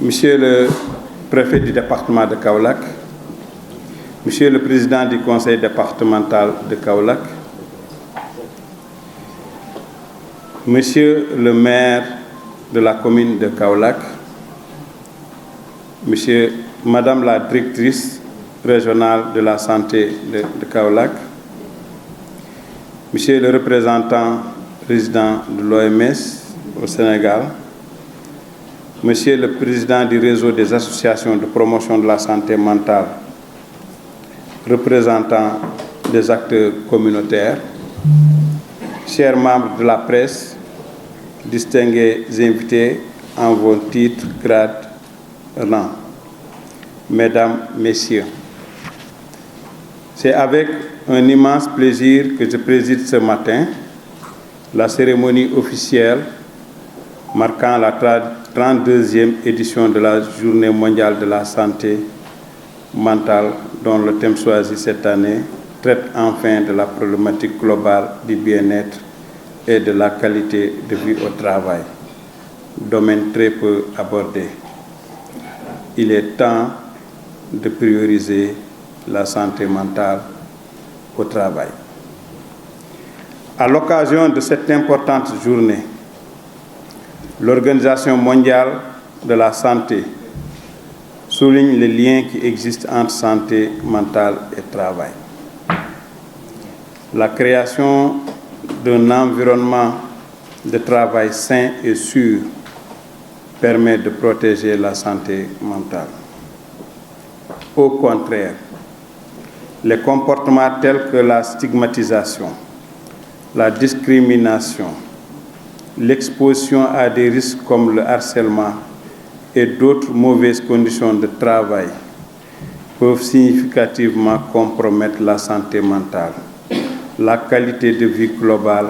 Monsieur le préfet du département de Kaolack, Monsieur le président du conseil départemental de Kaolack, Monsieur le maire de la commune de Kaolack, Madame la directrice régionale de la santé de Kaolack, Monsieur le représentant résident de l'OMS au Sénégal, Monsieur le président du réseau des associations de promotion de la santé mentale, représentant des acteurs communautaires, chers membres de la presse, distingués invités en vos titres, grades, rangs, Mesdames, Messieurs, c'est avec un immense plaisir que je préside ce matin la cérémonie officielle marquant la 32e édition de la Journée mondiale de la santé mentale, dont le thème choisi cette année traite enfin de la problématique globale du bien-être et de la qualité de vie au travail, domaine très peu abordé. Il est temps de prioriser la santé mentale au travail. À l'occasion de cette importante journée, l'Organisation mondiale de la santé souligne les liens qui existent entre santé mentale et travail. La création d'un environnement de travail sain et sûr permet de protéger la santé mentale. Au contraire, les comportements tels que la stigmatisation, la discrimination, l'exposition à des risques comme le harcèlement et d'autres mauvaises conditions de travail peuvent significativement compromettre la santé mentale, la qualité de vie globale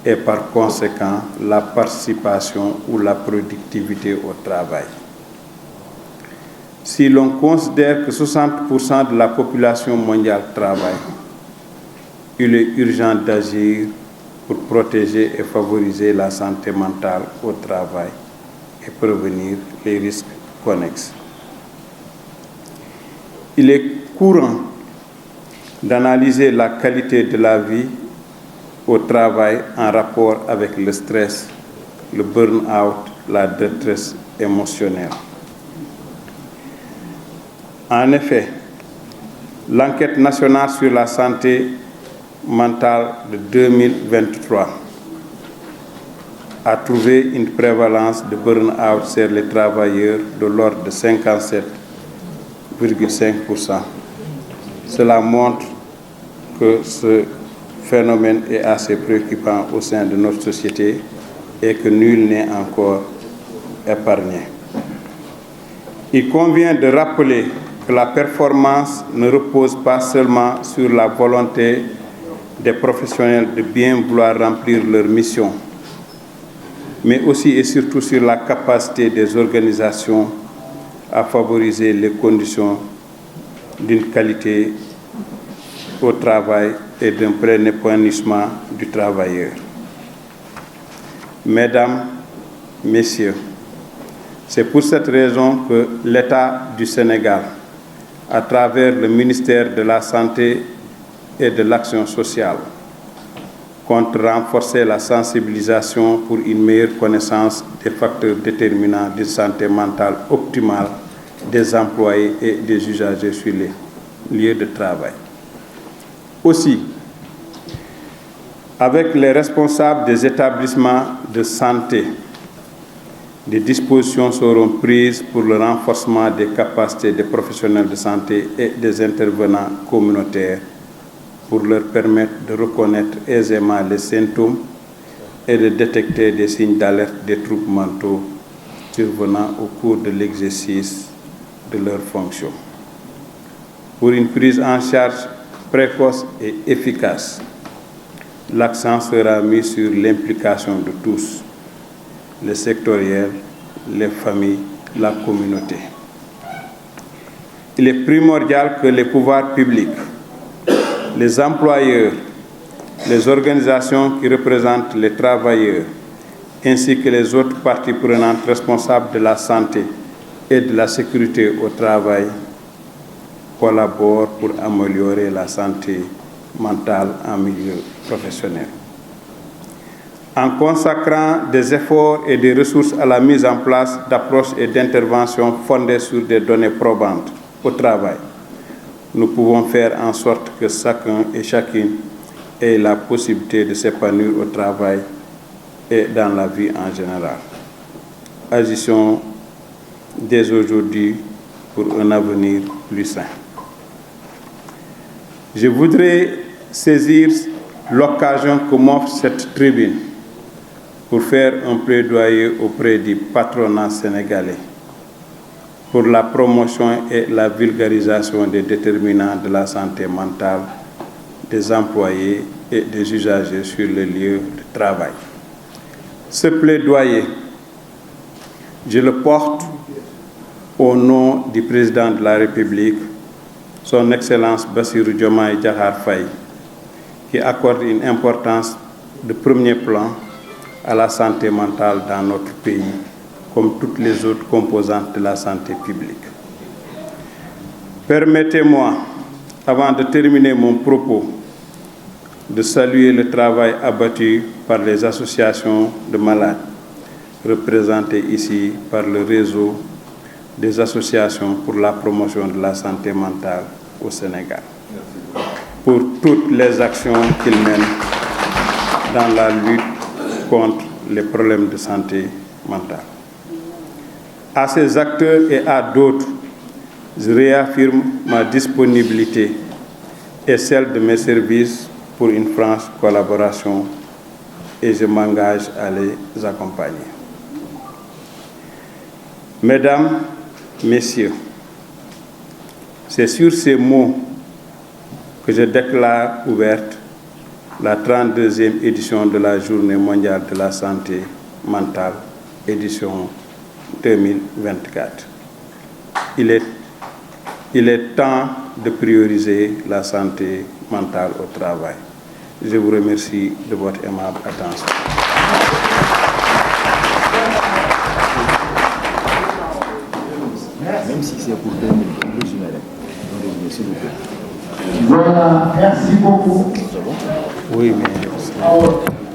et par conséquent la participation ou la productivité au travail. Si l'on considère que 60% de la population mondiale travaille, il est urgent d'agir pour protéger et favoriser la santé mentale au travail et prévenir les risques connexes. Il est courant d'analyser la qualité de la vie au travail en rapport avec le stress, le burn-out, la détresse émotionnelle. En effet, l'enquête nationale sur la santé mentale de 2023 a trouvé une prévalence de burn-out chez les travailleurs de l'ordre de 57,5%. Cela montre que ce phénomène est assez préoccupant au sein de notre société et que nul n'est encore épargné. Il convient de rappeler que la performance ne repose pas seulement sur la volonté des professionnels de bien vouloir remplir leur mission, mais aussi et surtout sur la capacité des organisations à favoriser les conditions d'une qualité au travail et d'un plein épanouissement du travailleur. Mesdames, Messieurs, c'est pour cette raison que l'État du Sénégal, à travers le ministère de la Santé et de l'Action sociale, compte renforcer la sensibilisation pour une meilleure connaissance des facteurs déterminants d'une santé mentale optimale des employés et des usagers sur les lieux de travail. Aussi, avec les responsables des établissements de santé, des dispositions seront prises pour le renforcement des capacités des professionnels de santé et des intervenants communautaires pour leur permettre de reconnaître aisément les symptômes et de détecter des signes d'alerte des troubles mentaux survenant au cours de l'exercice de leurs fonctions. Pour une prise en charge précoce et efficace, l'accent sera mis sur l'implication de tous, les sectoriels, les familles, la communauté. Il est primordial que les pouvoirs publics, les employeurs, les organisations qui représentent les travailleurs, ainsi que les autres parties prenantes responsables de la santé, et de la sécurité au travail collaborent pour améliorer la santé mentale en milieu professionnel. En consacrant des efforts et des ressources à la mise en place d'approches et d'interventions fondées sur des données probantes au travail, nous pouvons faire en sorte que chacun et chacune ait la possibilité de s'épanouir au travail et dans la vie en général. Agissons dès aujourd'hui pour un avenir plus sain. Je voudrais saisir l'occasion que m'offre cette tribune pour faire un plaidoyer auprès du patronat sénégalais pour la promotion et la vulgarisation des déterminants de la santé mentale des employés et des usagers sur le lieu de travail. Ce plaidoyer, je le porte au nom du président de la République, son Excellence Bassirou Diomaye Diakhar Faye, qui accorde une importance de premier plan à la santé mentale dans notre pays, comme toutes les autres composantes de la santé publique. Permettez-moi, avant de terminer mon propos, de saluer le travail abattu par les associations de malades, représentées ici par le réseau des associations pour la promotion de la santé mentale au Sénégal, pour toutes les actions qu'ils mènent dans la lutte contre les problèmes de santé mentale. À ces acteurs et à d'autres, je réaffirme ma disponibilité et celle de mes services pour une franche collaboration et je m'engage à les accompagner. Mesdames, Messieurs, c'est sur ces mots que je déclare ouverte la 32e édition de la Journée mondiale de la santé mentale, édition 2024. Il est temps de prioriser la santé mentale au travail. Je vous remercie de votre aimable attention. Même si c'est pour 2 minutes, résumé, s'il vous plaît. Voilà, merci beaucoup. Oui, mais...